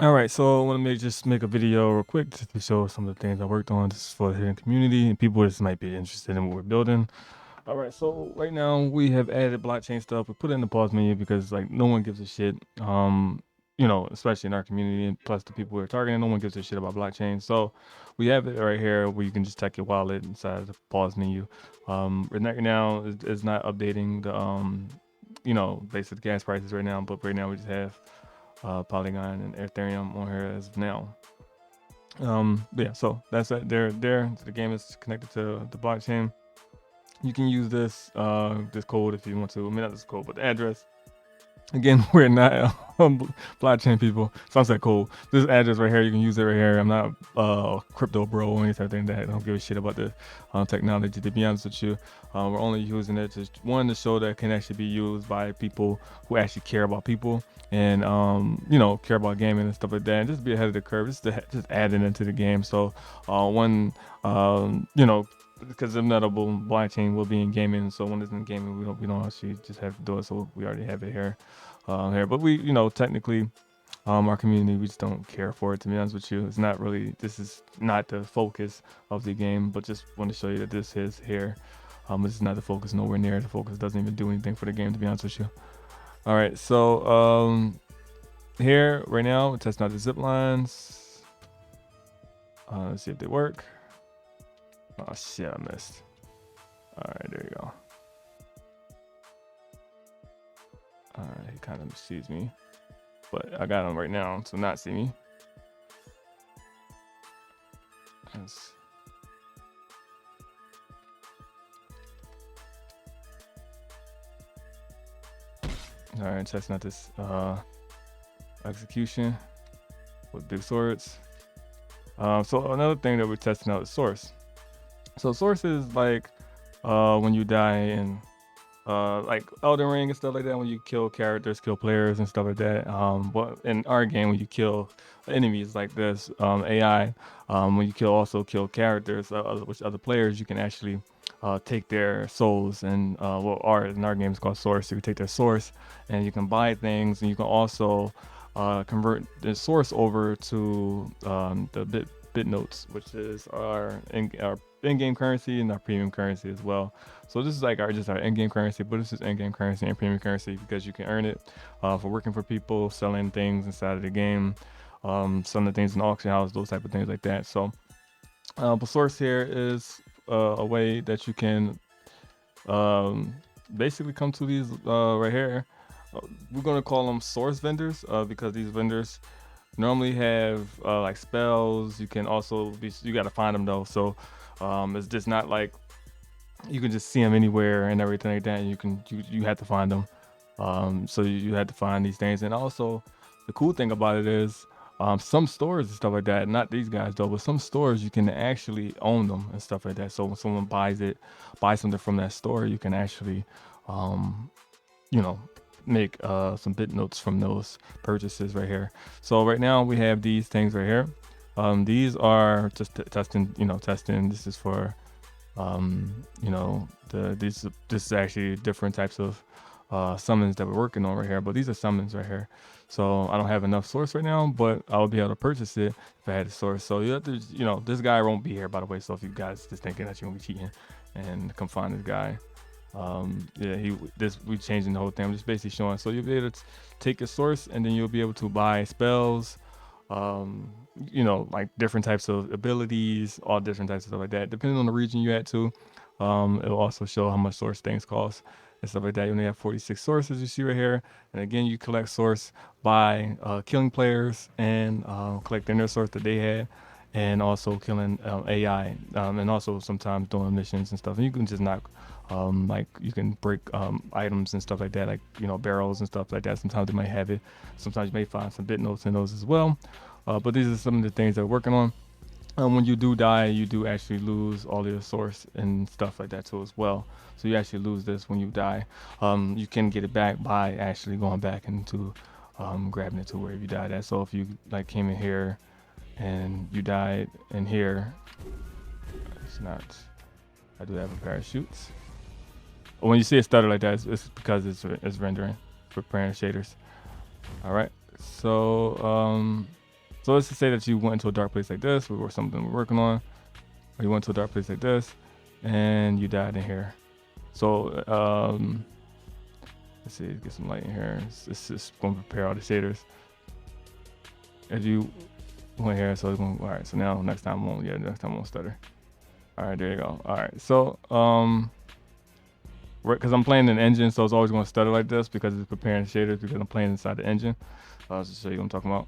All right, so I want to just make a video real quick just to show some of the things I worked on. This is for the hidden community and people that might be interested in what we're building. All right, so right now we have added blockchain stuff. We put it in the pause menu because like no one gives a shit. Especially in our community and plus the people we're targeting, no one gives a shit about blockchain. So we have it right here where you can just check your wallet inside the pause menu. Right now it's not updating the basic gas prices right now, but right now we just have Polygon and Ethereum on here as of now. But yeah, so that's it. There. The game is connected to the blockchain. You can use this code if you want to. I mean, not this code, but the address. Again, we're not blockchain people. Sounds like cool. This address right here, you can use it right here. I'm not crypto bro or anything like that. I don't give a shit about the technology. To be honest with you, we're only using it to show that it can actually be used by people who actually care about people and care about gaming and stuff like that. And just be ahead of the curve. Just add it into the game. So when because inevitable blockchain will be in gaming. So when it's in gaming, we don't actually just have to do it. So we already have it here. But we, technically, our community, we just don't care for it. To be honest with you, it's not really. This is not the focus of the game, but just want to show you that this is here. This is not the focus. Nowhere near the focus. Doesn't even do anything for the game. To be honest with you. All right, so here right now, we're testing out the zip lines. Let's see if they work. Oh shit, I missed. All right, there you go. All right, he kind of sees me, but I got him right now, so not see me. Yes. All right, testing out this execution with big swords. So another thing that we're testing out is source. So source is like when you die in like Elden Ring and stuff like that, when you kill characters, kill players and stuff like that. But in our game, when you kill enemies like this, AI, when you kill characters, which other players, you can actually take their souls and in our game is called source. So you can take their source and you can buy things, and you can also convert the source over to the bit notes, which is our in-game currency and our premium currency as well. So this is like our in-game currency, but this is in-game currency and premium currency because you can earn it for working for people, selling things inside of the game, selling things in the auction house, those type of things like that. So the source here is a way that you can basically come to these right here. We're gonna call them source vendors because these vendors normally have like spells. You can also you gotta find them though. So it's just not like you can just see them anywhere and everything like that. And you have to find them. So you had to find these things. And also the cool thing about it is some stores and stuff like that, not these guys though, but some stores you can actually own them and stuff like that. So when someone buys something from that store, you can actually you know make some bit notes from those purchases right here. So right now we have these things right here. These are just testing. This is for this is actually different types of summons that we're working on right here. But these are summons right here. So I don't have enough source right now, but I'll be able to purchase it if I had a source. So you have to, this guy won't be here, by the way. So if you guys just thinking that you're gonna be cheating and come find this guy, we changing the whole thing. I'm just basically showing. So you'll be able to take a source and then you'll be able to buy spells, like different types of abilities, all different types of stuff like that. Depending on the region you at too, it'll also show how much source things cost and stuff like that. You only have 46 sources you see right here. And again, you collect source by killing players and collecting their source that they had, and also killing AI, and also sometimes doing missions and stuff. And you can just knock, like you can break items and stuff like that, like barrels and stuff like that. Sometimes they might have it. Sometimes you may find some bit notes in those as well. But these are some of the things that we're working on. When you do die, you do actually lose all your source and stuff like that too as well. So you actually lose this when you die. You can get it back by actually going back into grabbing it to where you died at. So if you like came in here and you died in here, it's not. I do have a parachutes. When you see it stutter like that, it's because it's rendering, preparing shaders. All right. So So let's just say that you went into a dark place like this, or something we're working on, or you went to a dark place like this, and you died in here. So let's see, get some light in here. It's just going to prepare all the shaders. As you went here, so it's going, all right. So now next time next time I won't stutter. All right, there you go. All right, so because I'm playing an engine, so it's always going to stutter like this because it's preparing shaders because I'm playing inside the engine. I'll just show you what I'm talking about.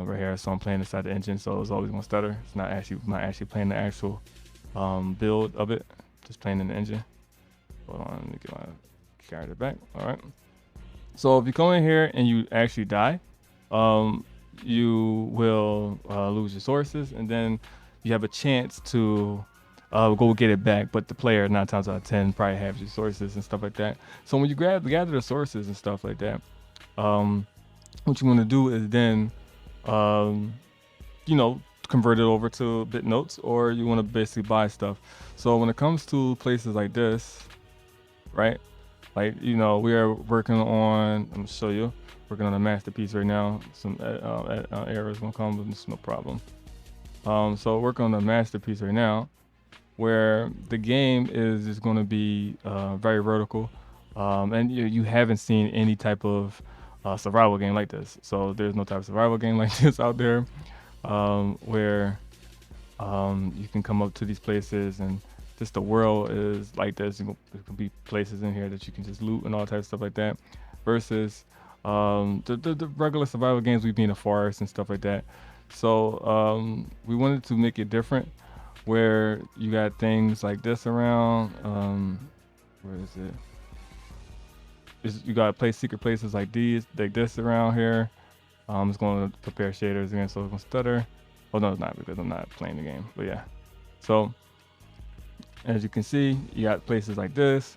Right here, so I'm playing inside the engine, so it's always going to stutter. It's not actually playing the actual build of it, just playing in the engine. Hold on, let me get my character back. All right. So if you come in here and you actually die, you will lose your sources, and then you have a chance to go get it back. But the player 9 times out of 10 probably has your sources and stuff like that. So when you gather the sources and stuff like that, what you want to do is then, convert it over to bit notes, or you want to basically buy stuff. So when it comes to places like this, right? Like, we are working on, let me show you, working on a masterpiece right now. Some errors gonna come, but it's no problem. So working on a masterpiece right now, where the game is just going to be very vertical, and you haven't seen any type of survival game like this. So there's no type of survival game like this out there, where you can come up to these places and just the world is like this. There can be places in here that you can just loot and all types of stuff like that, versus the regular survival games we've been in the forest and stuff like that. So we wanted to make it different, where you got things like this around. Where is it? You got to play secret places like this around here. It's going to prepare shaders again, so it's going to stutter. Oh no, it's not, because I'm not playing the game. But yeah, so as you can see, you got places like this,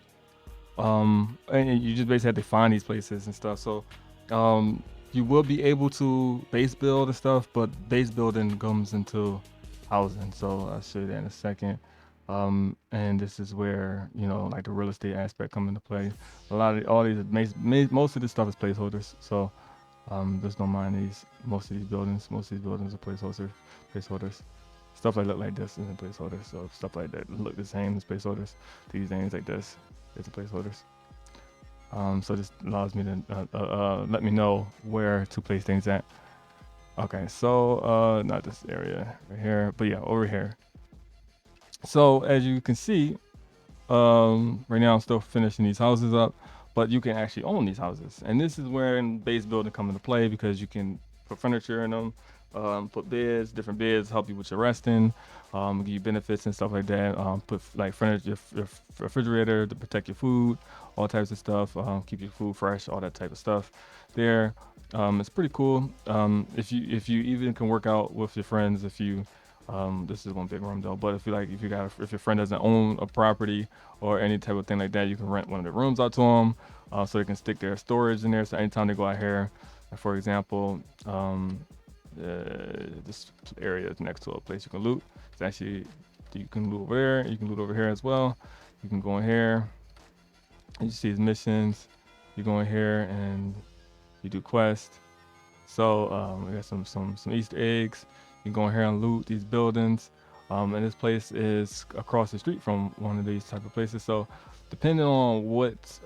and you just basically have to find these places and stuff. So you will be able to base build and stuff, but base building comes into housing. So I'll show you that in a second. And this is where, like the real estate aspect come into play. Most of this stuff is placeholders. So just don't mind these. Most of these buildings are placeholders. Stuff that look like this is in placeholders. So stuff like that look the same as placeholders. These things like this is the placeholders. So this allows me to let me know where to place things at. Okay, so not this area right here, but yeah, over here. So as you can see, right now I'm still finishing these houses up, but you can actually own these houses, and this is where base building come into play, because you can put furniture in them, put different beds, help you with your resting, give you benefits and stuff like that. Put like furniture, your refrigerator to protect your food, all types of stuff, keep your food fresh, all that type of stuff there. It's pretty cool. If you even can work out with your friends, if you this is one big room though, but if your friend doesn't own a property or any type of thing like that, you can rent one of the rooms out to them, so they can stick their storage in there. So anytime they go out here, for example, this area is next to a place you can loot. It's actually, you can loot over there, you can loot over here as well. You can go in here and you see his missions. You go in here and you do quests. So we got some Easter eggs. You can go in here and loot these buildings. And this place is across the street from one of these type of places. So depending on what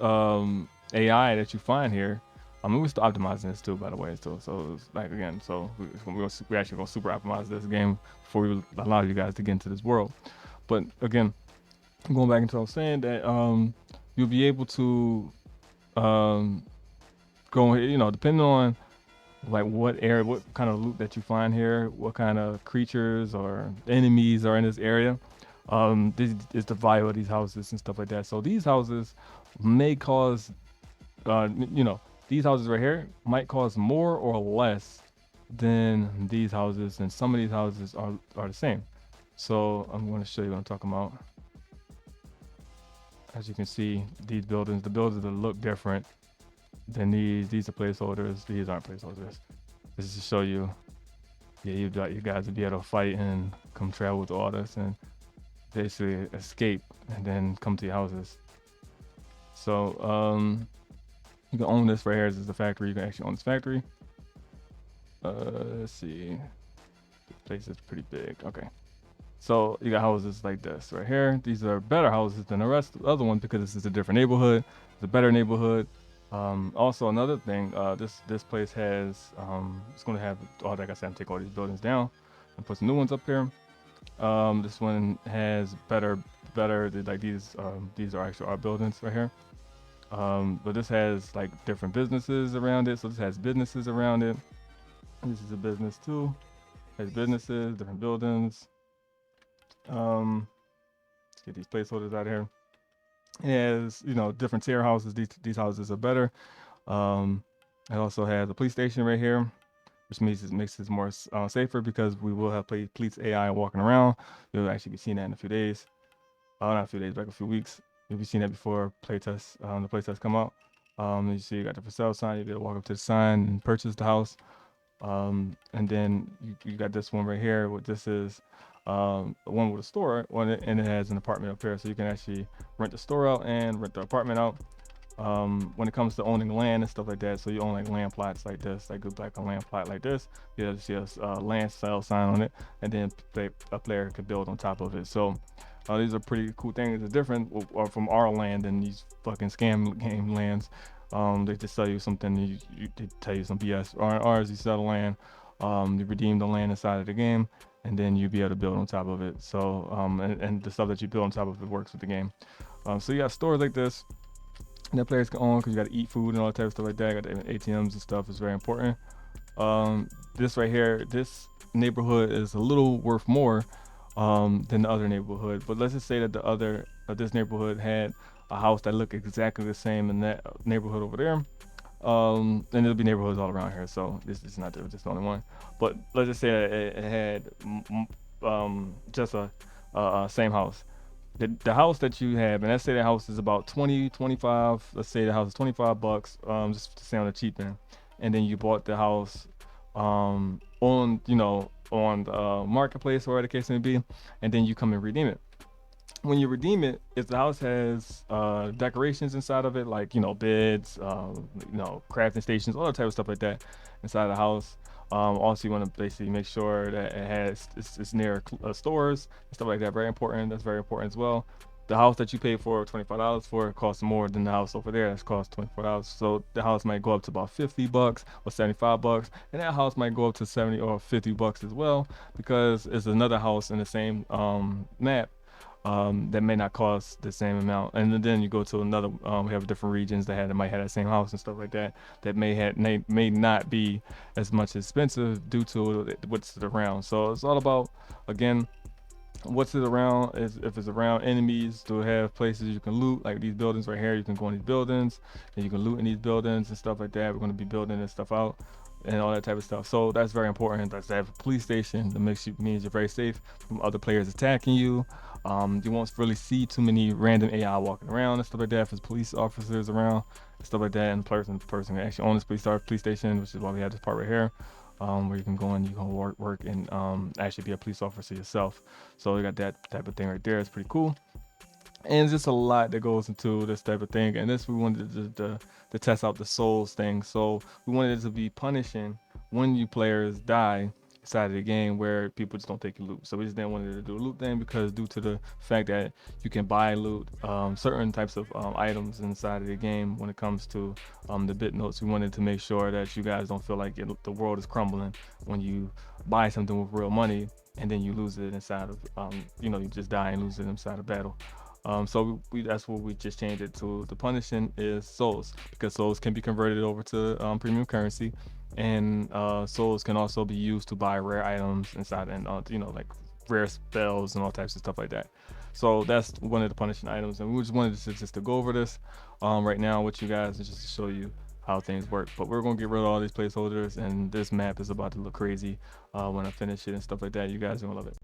AI that you find here, we're still optimizing this too, by the way. So it's like, again, so we're actually gonna super optimize this game before we allow you guys to get into this world. But again, going back into what I was saying, that you'll be able to go, depending on like what area, what kind of loot that you find here, what kind of creatures or enemies are in this area. This is the value of these houses and stuff like that. So these houses may cause, these houses right here might cost more or less than these houses, and some of these houses are the same. So I'm going to show you what I'm talking about. As you can see, these buildings, the buildings that look different than these are placeholders. These aren't placeholders. This is to show you, yeah, you guys will be able to fight and come travel with all this and basically escape and then come to your houses. So you can own this right here. This is the factory. You can actually own this factory. Let's see. This place is pretty big. Okay. So you got houses like this right here. These are better houses than the rest of the other ones because this is a different neighborhood. It's a better neighborhood. Also another thing, this place has it's gonna have, oh, like I said, I'm take all these buildings down and put some new ones up here. This one has better like these are actually our buildings right here. But this has like different businesses around it. So this has businesses around it. This is a business too. Has businesses, different buildings. Let's get these placeholders out of here. It has, different tier houses. These houses are better. It also has a police station right here, which makes it more safer because we will have police AI walking around. You'll actually be seeing that in a few days. Not a few days, like a few weeks. You'll be seeing that before the playtest come out. You see you got the for sale sign. You'll be able to walk up to the sign and purchase the house. And then you got this one right here. What this is, one with a store on it, and it has an apartment up here, so you can actually rent the store out and rent the apartment out. When it comes to owning land and stuff like that, so you own like land plots like this, like go back a land plot like this, you'll see a land sale sign on it, and then a player could build on top of it. So these are pretty cool things. It's different from our land and these fucking scam game lands. They just sell you something, they tell you some BS. Ours, you sell the land, you redeem the land inside of the game, and then you be able to build on top of it. So and the stuff that you build on top of it works with the game. So you got stores like this that players can own because you got to eat food and all that type of stuff like that. Got the ATMs and stuff is very important. This right here, this neighborhood is a little worth more than the other neighborhood. But let's just say that this neighborhood had a house that looked exactly the same in that neighborhood over there. And there'll be neighborhoods all around here, so this is not just the only one. But let's just say that it had just a same house. The house that you have, and let's say the house is about 25. Let's say the house is $25, just to say on the cheap end. And then you bought the house on the marketplace or whatever the case may be, and then you come and redeem it. When you redeem it, if the house has decorations inside of it, like beds, crafting stations, all that type of stuff like that inside the house. Also, you want to basically make sure that it's near stores and stuff like that. Very important. That's very important as well. The house that you paid for $25 for costs more than the house over there that's cost $24. So the house might go up to about $50 or $75, and that house might go up to $70 or $50 as well, because it's another house in the same map that may not cost the same amount. And then you go to another, we have different regions that might have that same house and stuff like that, that may not be as much expensive due to what's around. So it's all about, again, what's it around. If it's around enemies, to have places you can loot, like these buildings right here. You can go in these buildings and you can loot in these buildings and stuff like that. We're going to be building this stuff out and all that type of stuff. So that's very important. That's to have a police station that means you're very safe from other players attacking you. You won't really see too many random AI walking around and stuff like that. If there's police officers around and stuff like that, and the person can actually own this police station, which is why we have this part right here, where you can go in, you can work and actually be a police officer yourself. So you got that type of thing right there. It's pretty cool. And it's just a lot that goes into this type of thing. And this, we wanted to test out the souls thing. So we wanted it to be punishing when you players die side of the game, where people just don't take your loot. So we just didn't want to do a loot thing, because due to the fact that you can buy loot, certain types of items inside of the game, when it comes to the bit notes, we wanted to make sure that you guys don't feel like the world is crumbling when you buy something with real money and then you lose it inside of you just die and lose it inside of battle. So that's what we just changed it to. The punishing is souls, because souls can be converted over to premium currency, and souls can also be used to buy rare items inside, and like rare spells and all types of stuff like that. So that's one of the punishing items, and we just wanted to go over this right now with you guys, and just to show you how things work. But we're gonna get rid of all these placeholders, and this map is about to look crazy when I finish it and stuff like that. You guys are gonna love it.